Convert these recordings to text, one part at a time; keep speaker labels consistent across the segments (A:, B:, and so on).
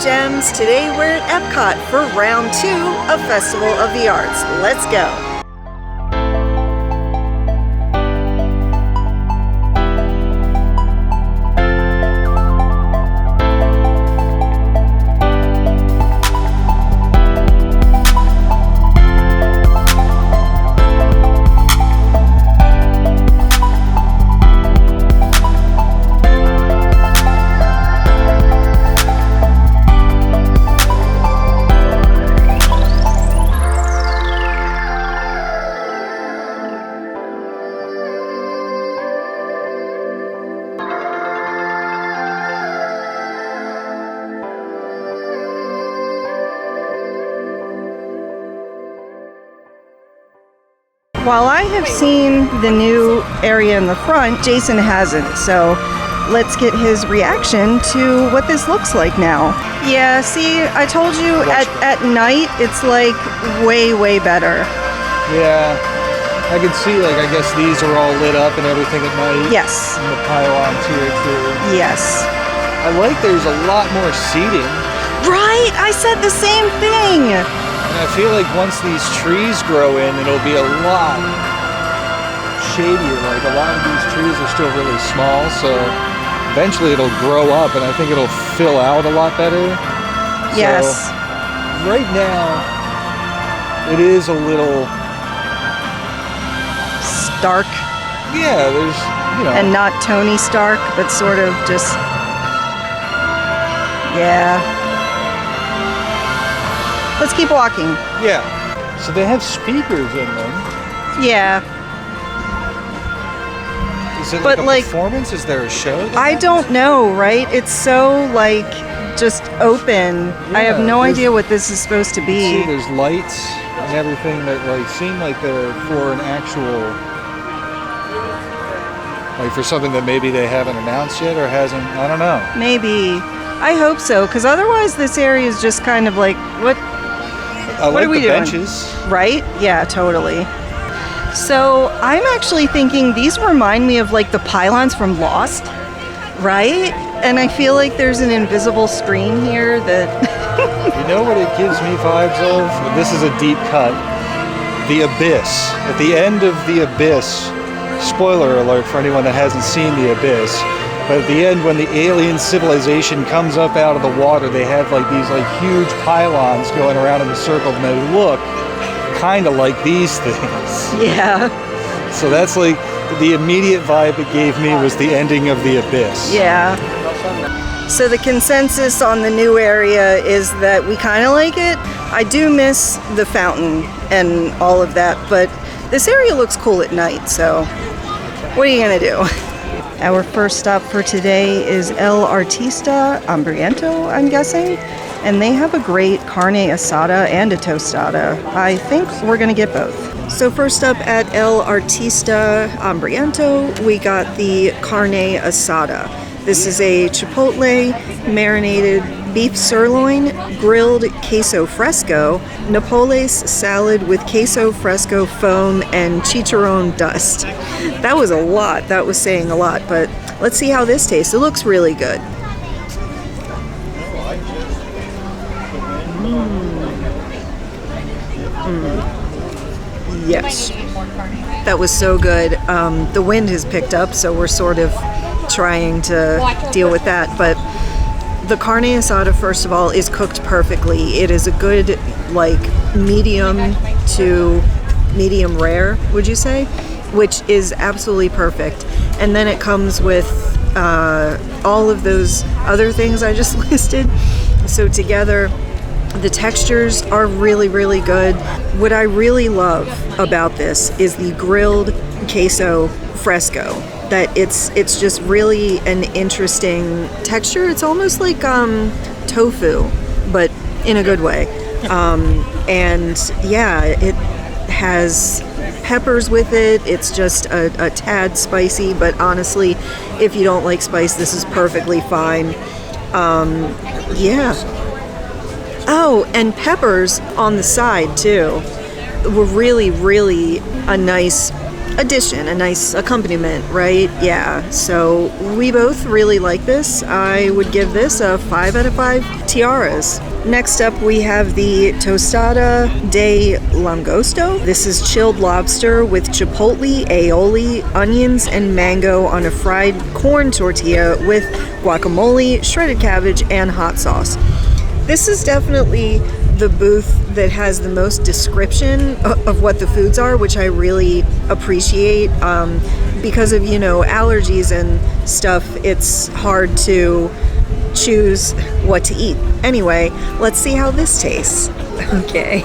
A: Gems. Today we're at EPCOT for round 2 of Festival of the Arts. Let's go. While I have seen the new area in the front, Jason hasn't, so let's get his reaction to what this looks like now. Yeah, see, I told you at night it's like way better.
B: Yeah, I can see, like, I guess these are all lit up and everything at night.
A: Yes.
B: And the pylons here too.
A: Yes.
B: I like there's a lot more seating.
A: Right, I said the same thing.
B: And I feel like once these trees grow in, it'll be a lot shadier. Like, a lot of these trees are still really small, so eventually it'll grow up, and I think it'll fill out a lot better.
A: Yes.
B: So, right now, it is a little
A: Stark.
B: Yeah, there's, you know.
A: And not Tony Stark, but sort of just, yeah. Let's keep walking.
B: Yeah. So they have speakers in them.
A: Yeah.
B: Is it like a performance? Is there a show?
A: I don't know, right? It's so, like, just open. Yeah, I have no idea what this is supposed to be.
B: See, there's lights and everything that, like, seem like they're for an actual, like, for something that maybe they haven't announced yet or hasn't, I don't know.
A: Maybe. I hope so, because otherwise this area is just kind of like, what
B: are we doing?
A: Benches. Right? Yeah, totally. So I'm actually thinking these remind me of, like, the pylons from Lost, right? And I feel like there's an invisible screen here that...
B: You know what it gives me vibes of? This is a deep cut. The Abyss. At the end of The Abyss, spoiler alert for anyone that hasn't seen The Abyss, but at the end, when the alien civilization comes up out of the water, they have, like, these, like, huge pylons going around in a circle, and they look kind of like these things.
A: Yeah.
B: So that's, like, the immediate vibe it gave me was the ending of The Abyss.
A: Yeah. So the consensus on the new area is that we kind of like it. I do miss the fountain and all of that, but this area looks cool at night, so what are you gonna do? Our first stop for today is El Artista, Hambriento, I'm guessing. And they have a great Carne Asada and a Tostada. I think we're gonna get both. So first up at El Artista, Hambriento, we got the Carne Asada. This is a chipotle marinated beef sirloin, grilled queso fresco, Napoles salad with queso fresco foam, and chicharron dust. That was a lot. That was saying a lot, but let's see how this tastes. It looks really good. Yes. That was so good. The wind has picked up, so we're sort of trying to deal with that, but the carne asada, first of all, is cooked perfectly. It is a good, like, medium to medium rare, would you say? Which is absolutely perfect. And then it comes with all of those other things I just listed. So together, the textures are really good. What I really love about this is the grilled queso fresco. That it's just really an interesting texture. It's almost like tofu, but in a good way. And yeah, it has peppers with it. It's just a tad spicy, but honestly, if you don't like spice, this is perfectly fine. Yeah. Oh, and peppers on the side too were really a nice addition, a nice accompaniment, right? Yeah, so we both really like this. I would give this a 5 out of 5 tiaras. Next up, we have the Tostada de Langosta. This is chilled lobster with chipotle, aioli, onions, and mango on a fried corn tortilla with guacamole, shredded cabbage, and hot sauce. This is definitely the booth that has the most description of what the foods are, which I really appreciate. Because of, allergies and stuff, it's hard to choose what to eat. Anyway, let's see how this tastes. Okay.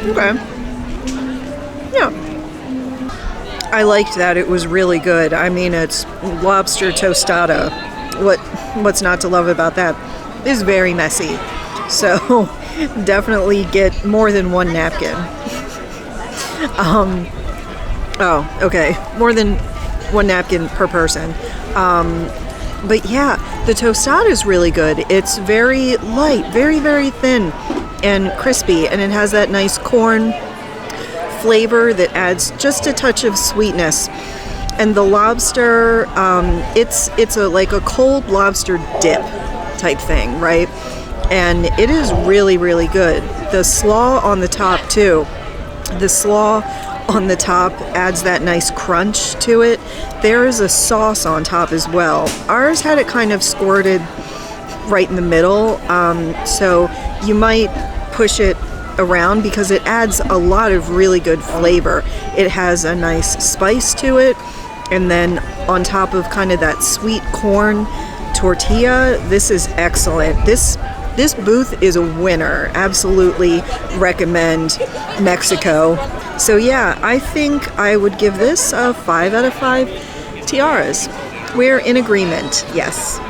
A: Okay. Yeah. I liked that. It was really good. I mean, it's lobster tostada. What's not to love about that? It's very messy. So definitely get more than one napkin. Oh, okay. More than one napkin per person. But yeah, the tostada is really good. It's very light, very, very thin and crispy, and it has that nice corn flavor that adds just a touch of sweetness. And the lobster, it's like a cold lobster dip type thing, right? And it is really, really good. The slaw on the top too. The slaw on the top adds that nice crunch to it. There is a sauce on top as well. Ours had it kind of squirted right in the middle, so you might push it around because it adds a lot of really good flavor. It has a nice spice to it, and then on top of kind of that sweet corn tortilla, this is excellent. This booth is a winner. Absolutely recommend Mexico. So yeah, I think I would give this a 5 out of 5 tiaras. We're in agreement, yes.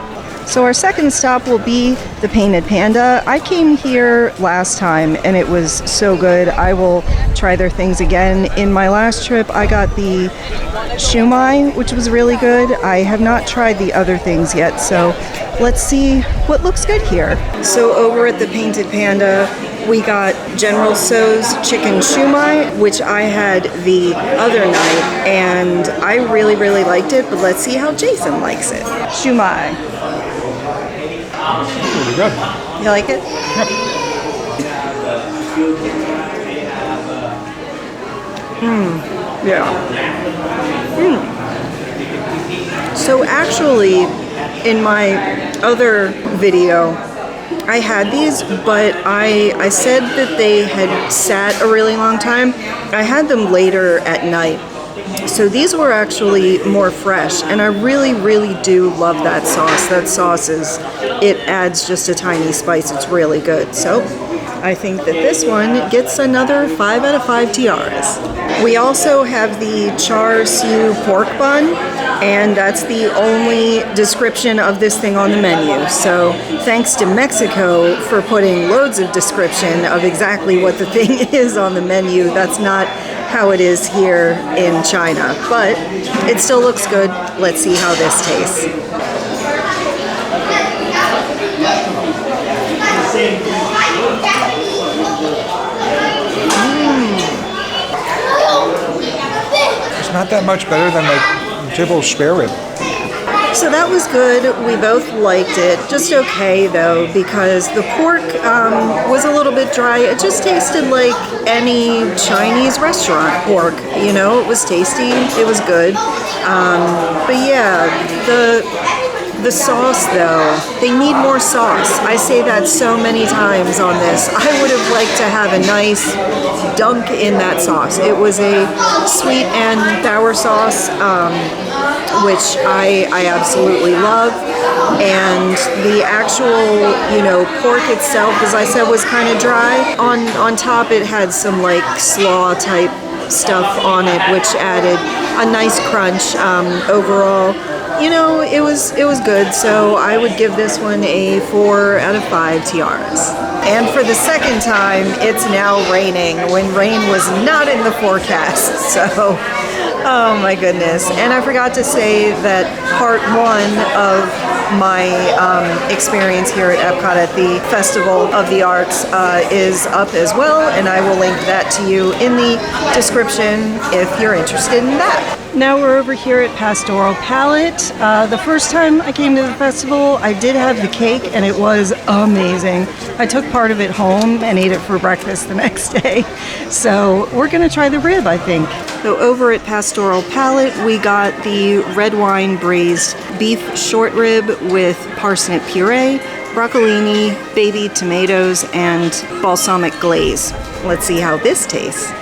A: So our second stop will be the Painted Panda. I came here last time and it was so good. I will try their things again. In my last trip, I got the Shumai, which was really good. I have not tried the other things yet, so let's see what looks good here. So over at the Painted Panda, we got General Tso's chicken shumai, which I had the other night, and I really, really liked it, but let's see how Jason likes it. Shumai.
B: Really good.
A: You like it?
B: Yep. Yeah. So actually, in my other video, I had these, but I said that they had sat a really long time. I had them later at night. So these were actually more fresh, and I really, really do love that sauce. That sauce it adds just a tiny spice. It's really good. So I think that this one gets another 5 out of 5 tiaras. We also have the Char siu pork bun, and that's the only description of this thing on the menu. So thanks to Mexico for putting loads of description of exactly what the thing is on the menu. That's not how it is here in China, but it still looks good. Let's see how this tastes. It's not that much better than like typical spare rib.
A: So that was good. We both liked it. Just okay though, because the pork was a little bit dry. It just tasted like any Chinese restaurant pork. You know, it was tasty. It was good. But yeah, the sauce though, they need more sauce. I say that so many times on this. I would have liked to have a nice dunk in that sauce. It was a sweet and sour sauce, which I absolutely love. And the actual, pork itself, as I said, was kind of dry. On top, it had some like slaw type stuff on it, which added a nice crunch. Overall, it was good. So I would give this one a 4 out of 5 tiaras. And for the second time, it's now raining when rain was not in the forecast. So Oh my goodness. And I forgot to say that part one of my experience here at EPCOT at the Festival of the Arts is up as well, and I will link that to you in the description if you're interested in that. Now we're over here at Pastoral Palate. The first time I came to the festival, I did have the cake, and it was amazing. I took part of it home and ate it for breakfast the next day. So we're gonna try the rib, I think. So over at Pastoral Palate, we got the red wine braised beef short rib with parsnip puree, broccolini, baby tomatoes, and balsamic glaze. Let's see how this tastes.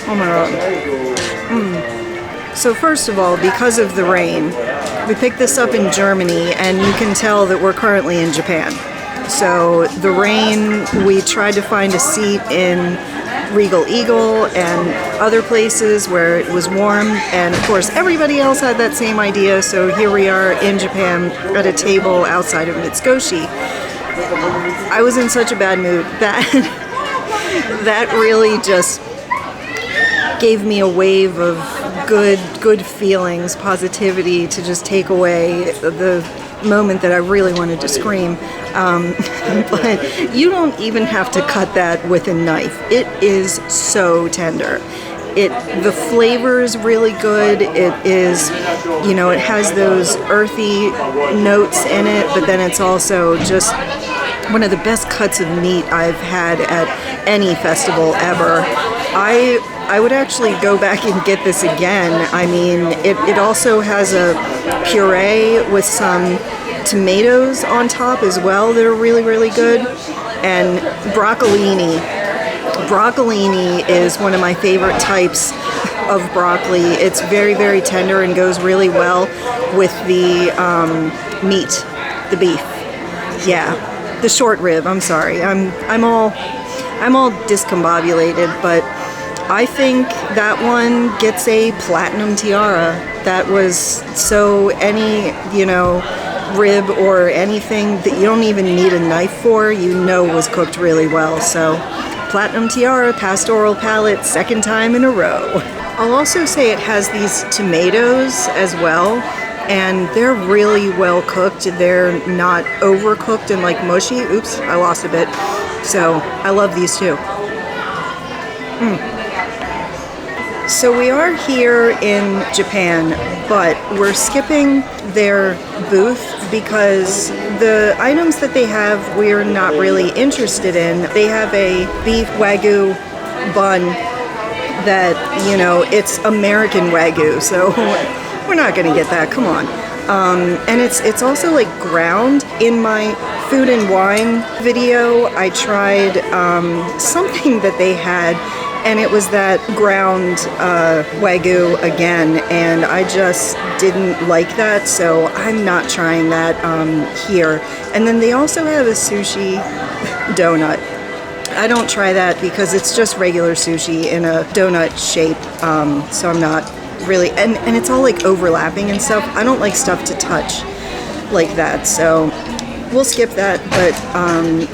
A: Oh my god. So first of all, because of the rain, we picked this up in Germany, and you can tell that we're currently in Japan. So the rain, we tried to find a seat in Regal Eagle and other places where it was warm, and of course everybody else had that same idea, so here we are in Japan at a table outside of Mitsukoshi. I was in such a bad mood that that really just gave me a wave of good feelings, positivity to just take away the moment that I really wanted to scream. But you don't even have to cut that with a knife. It is so tender. The flavor is really good. It is, you know, it has those earthy notes in it, but then it's also just one of the best cuts of meat I've had at any festival ever. I would actually go back and get this again. I mean, it also has a puree with some tomatoes on top as well that are really, really good. And broccolini. Broccolini is one of my favorite types of broccoli. It's very, very tender and goes really well with the meat, the beef. Yeah, the short rib. I'm sorry. I'm all discombobulated, but I think that one gets a platinum tiara. That was so any, you know, rib or anything that you don't even need a knife for, you know was cooked really well. So platinum tiara, Pastoral Palate, second time in a row. I'll also say it has these tomatoes as well, and they're really well cooked. They're not overcooked and like mushy. Oops, I lost a bit. So I love these too. So we are here in Japan, but we're skipping their booth because the items that they have we're not really interested in. They have a beef Wagyu bun that, you know, it's American Wagyu, so we're not gonna get that, come on. And it's also like ground. In my food and wine video, I tried something that they had, and it was that ground Wagyu again, and I just didn't like that, so I'm not trying that here. And then they also have a sushi donut. I don't try that because it's just regular sushi in a donut shape, so I'm not really, and it's all like overlapping and stuff. I don't like stuff to touch like that, so we'll skip that, but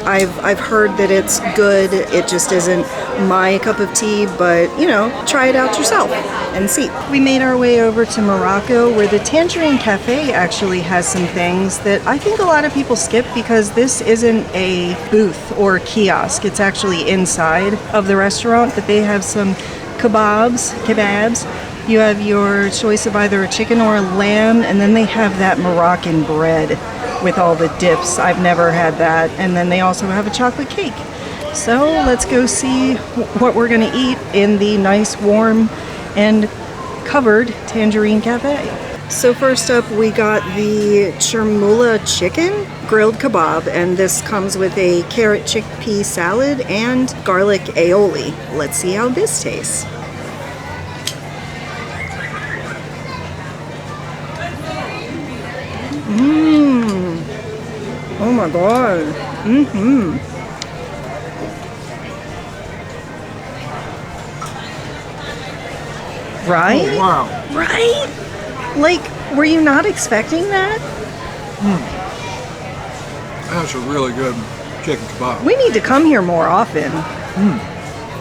A: I've heard that it's good. It just isn't my cup of tea, but you know, try it out yourself and see. We made our way over to Morocco, where the Tangerine Cafe actually has some things that I think a lot of people skip because this isn't a booth or kiosk. It's actually inside of the restaurant, but they have some kebabs. You have your choice of either a chicken or a lamb, and then they have that Moroccan bread with all the dips. I've never had that. And then they also have a chocolate cake. So let's go see what we're gonna eat in the nice, warm, and covered Tangerine Cafe. So first up, we got the Chermoula chicken grilled kebab, and this comes with a carrot chickpea salad and garlic aioli. Let's see how this tastes. Oh my god. Right?
C: Oh, wow.
A: Right? Like, were you not expecting that?
C: That's a really good chicken kebab.
A: We need to come here more often.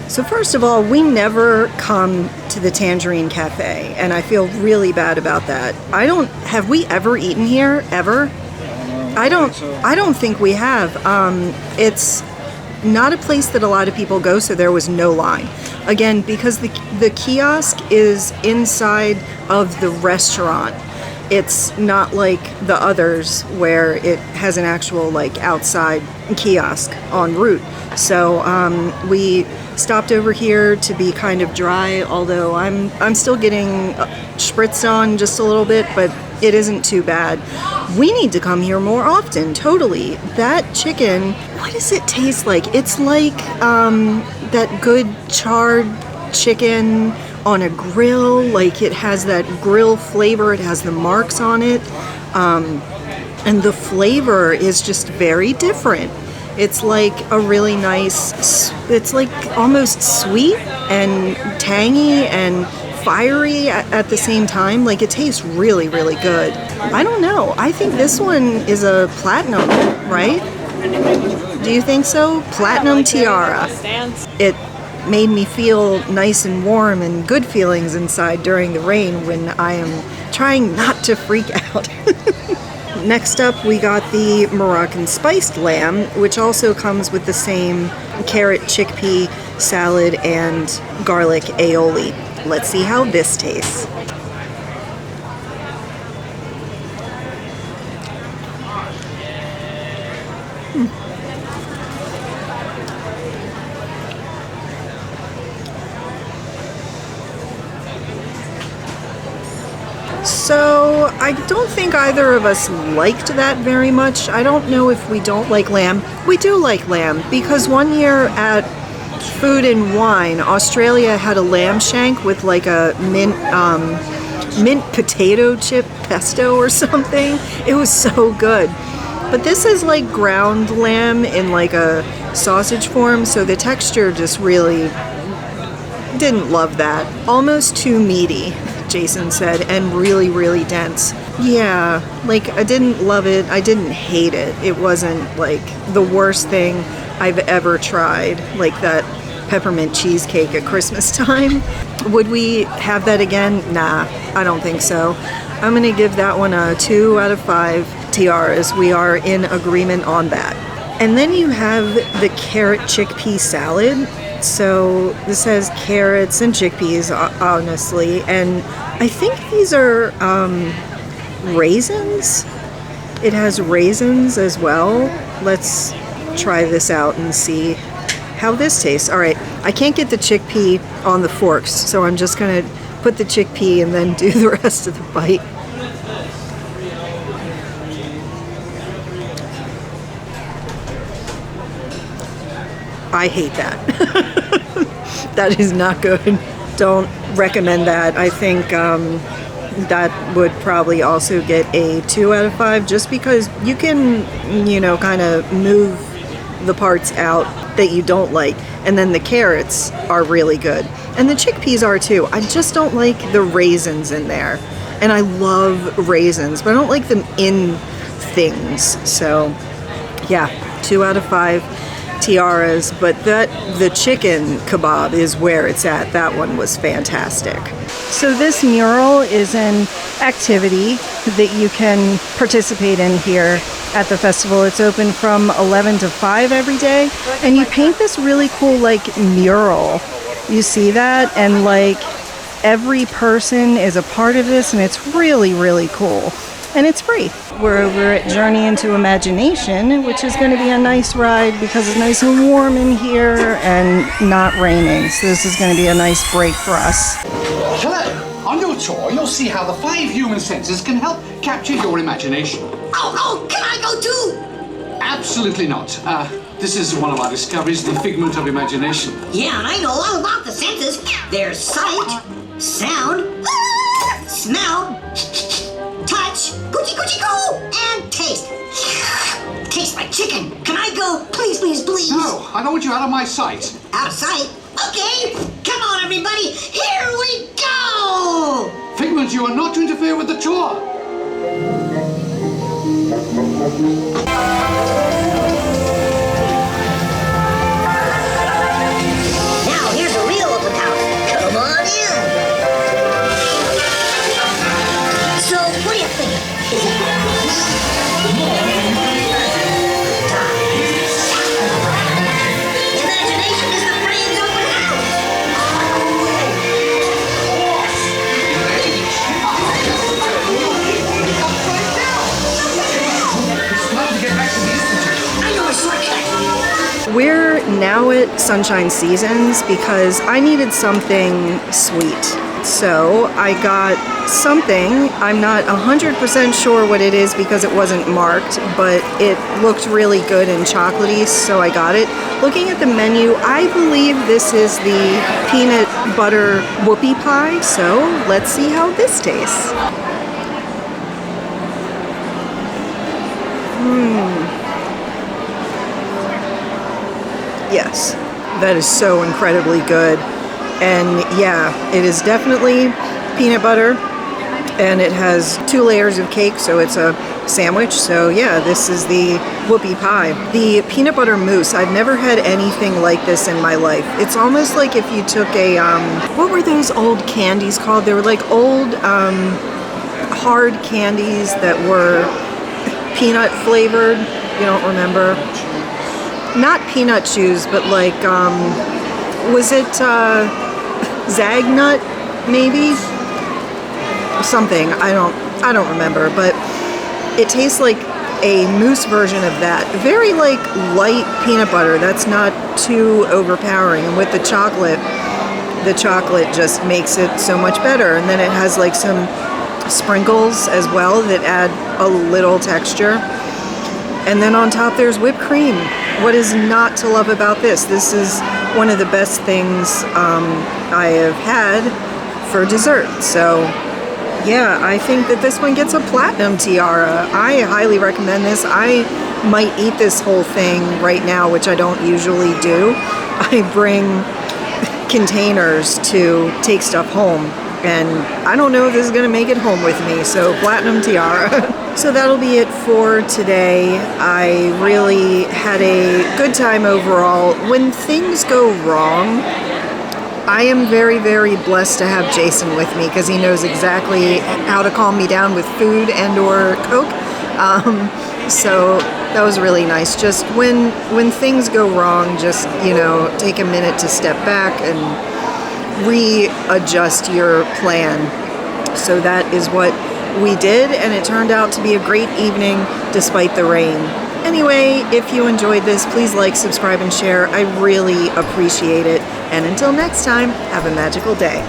A: So first of all, we never come to the Tangerine Cafe, and I feel really bad about that. Have we ever eaten here, ever? I don't think we have. It's not a place that a lot of people go, so there was no line. Again, because the kiosk is inside of the restaurant. It's not like the others where it has an actual like outside kiosk en route. So we stopped over here to be kind of dry, although I'm still getting spritzed on just a little bit, but it isn't too bad. We need to come here more often, totally. That chicken, what does it taste like? It's like that good charred chicken on a grill. Like it has that grill flavor, it has the marks on it. And the flavor is just very different. It's like a really nice, it's like almost sweet and tangy and fiery at the same time. Like it tastes really, really good. I don't know. I think this one is a platinum, right? Do you think so? Platinum tiara. It made me feel nice and warm and good feelings inside during the rain when I am trying not to freak out. Next up, we got the Moroccan-spiced lamb, which also comes with the same carrot chickpea salad and garlic aioli. Let's see how this tastes. So I don't think either of us liked that very much. I don't know if we don't like lamb. We do like lamb because one year at Food and Wine, Australia had a lamb shank with like a mint potato chip pesto or something. It was so good. But this is like ground lamb in like a sausage form, so the texture just really didn't love that. Almost too meaty, Jason said, and really, really dense. Yeah, like I didn't love it. I didn't hate it. It wasn't like the worst thing I've ever tried, like that peppermint cheesecake at Christmas time. Would we have that again? Nah, I don't think so. I'm gonna give that one a 2 out of 5 tiaras. We are in agreement on that. And then you have the carrot chickpea salad. So this has carrots and chickpeas, honestly, and I think these are raisins. It has raisins as well. Let's try this out and see how this tastes. All right, I can't get the chickpea on the forks, so I'm just gonna put the chickpea and then do the rest of the bite. I hate that. That is not good. Don't recommend that. I think that would probably also get a 2 out of 5 just because you can, kind of move the parts out that you don't like. And then the carrots are really good. And the chickpeas are too. I just don't like the raisins in there. And I love raisins, but I don't like them in things. So yeah, 2 out of 5 tiaras, but the chicken kebab is where it's at. That one was fantastic. So this mural is an activity that you can participate in here at the festival. It's open from 11 to 5 every day, and you paint this really cool like mural. You see that? And like every person is a part of this, and it's really, really cool. And it's free. We're over at Journey into Imagination, which is going to be a nice ride because it's nice and warm in here and not raining. So this is going to be a nice break for us.
C: Hello. On your tour, you'll see how the 5 human senses can help capture your imagination.
D: Oh, can I go too?
C: Absolutely not. This is one of our discoveries, the figment of imagination.
D: Yeah, and I know all about the senses. There's sight, sound, smell, touch, coochie-coochie-coo, and taste. Tastes like chicken. Can I go? Please, please, please.
C: No, I don't want you out of my sight.
D: Out of sight? Okay. Come on, everybody. Here we go.
C: Figment, you are not to interfere with the tour.
A: We're now at Sunshine Seasons because I needed something sweet. So I got something, I'm not 100% sure what it is because it wasn't marked, but it looked really good and chocolatey, so I got it. Looking at the menu, I believe this is the peanut butter whoopie pie, so let's see how this tastes. Yes, that is so incredibly good. And yeah, it is definitely peanut butter, and it has 2 layers of cake, so it's a sandwich. So yeah, this is the whoopie pie. The peanut butter mousse, I've never had anything like this in my life. It's almost like if you took a, what were those old candies called? They were like old, hard candies that were peanut flavored. You don't remember? Not peanut chews, but like, was it Zagnut, maybe? Something, I don't remember, but it tastes like a mousse version of that. Very like light peanut butter, that's not too overpowering. And with the chocolate just makes it so much better. And then it has like some sprinkles as well that add a little texture. And then on top there's whipped cream. What is not to love about this? This is one of the best things I have had for dessert. So yeah, I think that this one gets a platinum tiara. I highly recommend this. I might eat this whole thing right now, which I don't usually do. I bring containers to take stuff home, and I don't know if this is gonna make it home with me, so platinum tiara. So that'll be it for today. I really had a good time overall. When things go wrong, I am very, very blessed to have Jason with me because he knows exactly how to calm me down with food and or Coke. So that was really nice. Just when things go wrong, just, you know, take a minute to step back and readjust your plan. So that is what we did, and it turned out to be a great evening despite the rain. Anyway, if you enjoyed this, please like, subscribe, and share. I really appreciate it. And until next time, have a magical day.